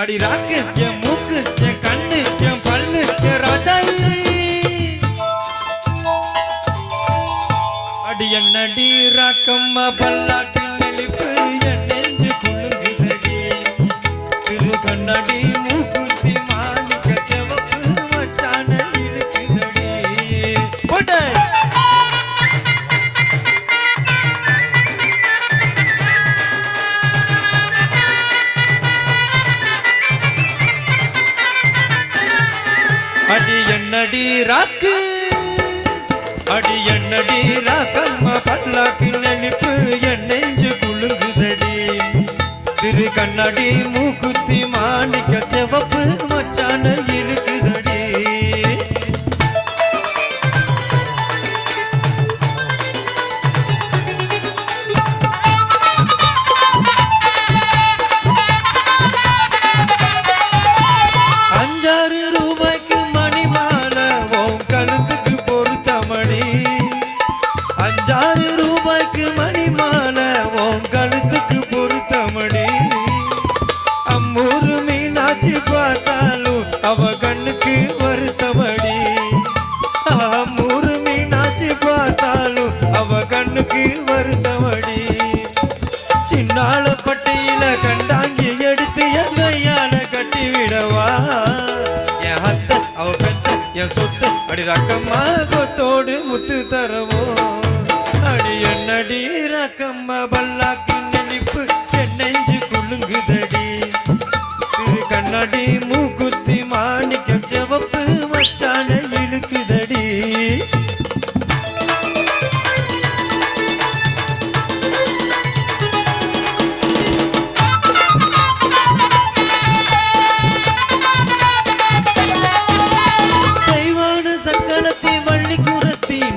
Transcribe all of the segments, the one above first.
அடி ராக்கு என் மூக்கு என் கண்ணு என் பல்லு என் ராஜாயி அடி என்னடி ராக்கம்மா பல்லாக்கில் நெளிப்பு என் நெஞ்சு குலுங்குதடி சிறு கண்ணடி மூக்குத்தி மாணிக்க செவப்பு மச்சான இருக்குதடி போட்டே அடி என்னடி ராக்கு அடி என்னடி ராக்கம்மா பல்லாக்கில் நெளிப்பு என் நெஞ்சு குலுங்குதடி சிறு கண்ணாடி மூக்குத்தி மாணிக்க செவப்பு மச்சான இருக்குதடி ₹5 மணி மாலை உன் கழுத்துக்கு பொருத்தமடி ₹5 மணி மாலை உன் கழுத்துக்கு பொருத்தமடி அம்மூரு மீனாட்சி பார்த்தாலும் அவ கண்ணுக்கு வருத்தமடி அம்மூரு மீனாட்சி பார்த்தாலும் அவ கண்ணுக்கு வருத்தமடி சின்னால பட்டியில கண்டாங்கி எடுத்து என் கையால கட்டி விடவா என் அத்தை அவ பெத்த என் சொத்து அடி ரக்கம்மா கொத்தோடு முத்து தரவோ அடி என்னடி ரக்கம்மா பல்லாக்கி நெளிப்பு என் நெஞ்சு குலுங்குதடி திரு கண்ணாடி மூக்குத்தி மாணிக்க செவப்பு மச்சான இழுக்குதடி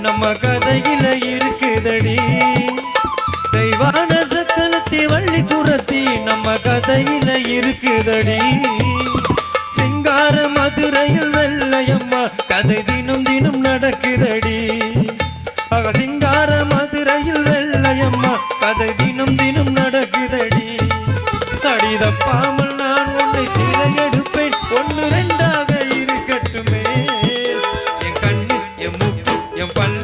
நம்ம கதையில இருக்குதடி தெய்வான சக்கலத்தி வள்ளி குரத்தி நம்ம கதையில இருக்குதடி சிங்கார மதுரையில் வெள்ளையம்மா கதை தினம் தினம் நடக்குதடி ஆக சிங்கார மதுரையில் வெள்ளையம்மா கதை தினம் தினம் நடக்குதடி தடிதப்பாமல் நான் உன்னை சிலை எடுப்பேன் 1 2 இருக்கட்டுமே என் கண்ணு என் மூக்கு என் பல்ல